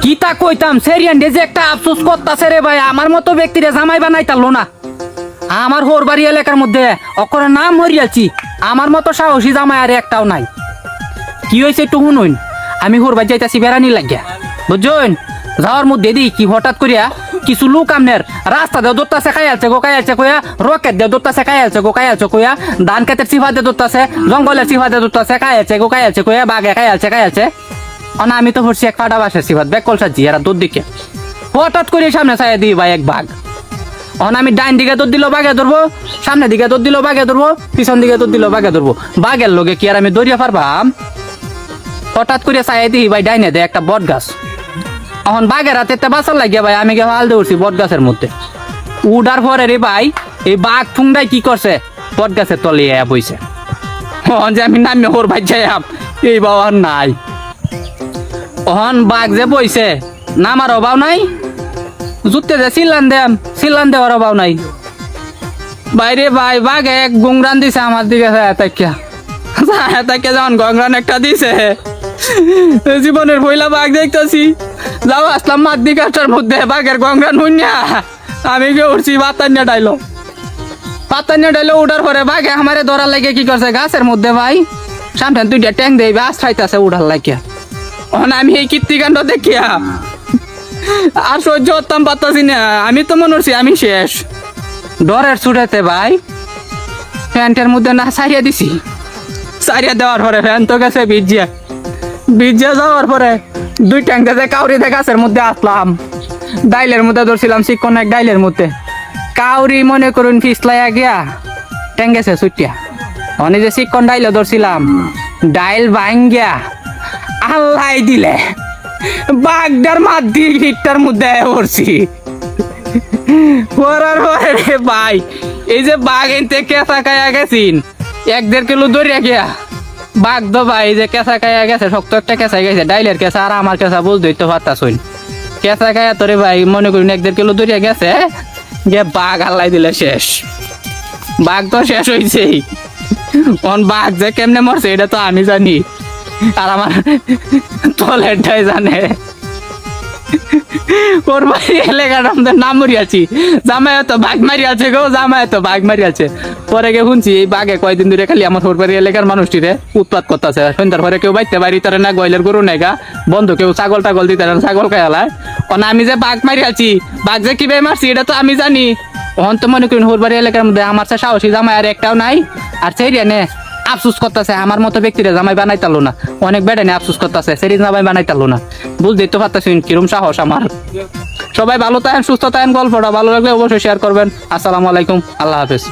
কি তা কইতাম সেরিয়ান্ডে যে একটা আফসোস করতাছে রে ভাই, আমার মতো ব্যক্তিরে জামাই বানাইতালো না। আমার হোরবাড়ি এলাকার মধ্যে অকরের নাম হরিয়াছি, আমার মতো সাহসী জামাই আর একটাও নাই। কি হয়েছে একটু শুনুন, আমি হোরবাড়ি যাইতাছি বেড়ানি লাগিয়া, বুঝছেন? যাওয়ার মধ্যে দিই কি হঠাৎ করিয়া কিছু লোক আমনের রাস্তা দিয়ে দৌড়তাছে খাইয়াছে গো খাইয়াছে কইয়া, রকেট দিয়ে দৌড়তাছে খাইয়াছে গো খাইয়াছে কইয়া, ধান খেতের চিফা দিয়ে দৌড়তাছে, জঙ্গলের চিফা দিয়ে দৌড়তাছে খাইয়াছে গো খাইয়াছে কইয়া, বাঘে খাইয়াছে। অনা আমি তো হচ্ছি এক ফাটা বাসের সিফাত ব্যাক কলসাচ্ছি এরা দৌড় দিকে, হঠাৎ করে সামনে চাইয়া দিই ভাই এক বাঘ। অন আমি ডাইন দিকে দৌড় দিল বাঘে ধরবো, সামনে দিকে দৌড় দিল বাঘে ধরবো, পিছন দিকে দৌড় দিল বাঘে ধরবো, বাঘের লোকে কি আর আমি দৌড়িয়া পারবাম? হঠাৎ করে চাইয়া দিই ভাই ডাইনে দে একটা বট গাছ। এখন বাঘের হাতে বাঁচার লাগিয়া ভাই আমি হাল দৌড়ছি বট গাছের মধ্যে। উডার পরে রে ভাই এই বাঘ ঠুংডাই কি করছে, বট গাছের তলে বইছে। যে আমি নামে ওর ভাই যাই এই বাবা নাই। অহন বাঘ যে বইছে নামার অভাব নাই, জুতে যে সিল্লান দেওয়ার অভাব নাই। বাইরে ভাই বাঘ এক গুংরান দিছে আমার দিকে তাকিয়া যখন গংরান একটা দিছে, জীবনের পয়লা বাঘ দেখতেছি। যাও আসলাম মাদ্দি কাটার মধ্যে বাঘের গংরান হইনা আমি গিয়ে উঠছি পাতান্যা ডাইলো উঠার পরে বাঘে আমারে ধরার লাগে কি করছে গাছের মধ্যে ভাই সামনে দুইটা ট্যাং দেই বাস খাইতেছে উঠার লাগিয়া। আমি এই কীর্তিকাণ্ড দেখিয়া আর সহ্য করতাম পারতাছি না, আমি তো মনে হচ্ছি আমি শেষ। ডরের ছুটাতে ভাই ফ্যানটার মধ্যে না সারিয়া দিছি, সারিয়া দেওয়ার পরে ফ্যান তো গেছে ভিজিয়া যাওয়ার পরে দুই ট্যাং দিয়ে কাউরি দিয়ে গাছের মধ্যে আসলাম, ডাইলের মধ্যে ধরছিলাম চিকন এক ডাইলের মধ্যে, কাউরি মনে করুন ফিসলাইয়া গিয়া ট্যাং গেছে ছুটিয়া। অনেক যে চিকন ডাইলে ধরছিলাম ডাইল ভাঙ্গিয়া আল্লাহ দিলে বাঘটার মাদ্দি ভিটটার মধ্যে পড়ছি। পড়ার পরে রে ভাই এই যে বাঘ এনতে কেঁচা খাইয়া গেছিন 1-1.5 কিলো ধরিয়া গিয়া, বাঘ তো ভাই যে কেঁচা খাইয়া গেছে, শক্ত একটা কেঁচা গেছে, ডাইলের কেঁচা আর আমার কেঁচা বুঝতেই তো পারতাছুন। কেঁচা খাইয়া তোরে ভাই মনে করুন 1-1.5 কিলো ধরিয়া গেছে, যে বাঘ আল্লাহ দিলে শেষ। বাঘ তো শেষ হয়েছেই, বাঘ যে কেমনে মরছে এটা তো আমি জানি আর আমার টয়লেটটাই জানে। ওর বাড়ি এলাকার আমাদের নাম মরিয়াছি, জামাই তো বাঘ মারিয়াছে গো, জামাই তো বাঘ মারিয়াছে। পরে গে শুনছি এই বাঘে কয়দিন ধরে খালি আমার ওর বাড়ি এলাকার মানুষটিরে উৎপাত করতেছে। সন্ধ্যার পরে কেউ বাইতে বাড়ি তারা না গয়লের গরু নেগা, বন্ধু কেউ ছাগল টাগল দিতে ছাগল খাইলায়। আমি যে বাঘ মারিয়াছি, বাঘ যে কিভাবে মারছি এটা তো আমি জানি। ওহন তো মনে করেন ওর বাড়ি এলাকার মধ্যে আমার সাহসী জামাই আর একটাও নাই। আর সেই রে আফসুস করতেছে আমার মতো ব্যক্তিরা জামাই বানাইতালো না, অনেক বেড়ে নিয়ে আফসুস করতেছে সেই জামাই বানাইতালো না। বুঝতেই তো পারতেছি কিরম সাহস আমার। সবাই ভালো থাকেন, সুস্থ থাকেন, গল্পটা ভালো লাগলে অবশ্যই শেয়ার করবেন। আসসালামু আলাইকুম, আল্লাহ হাফেজ।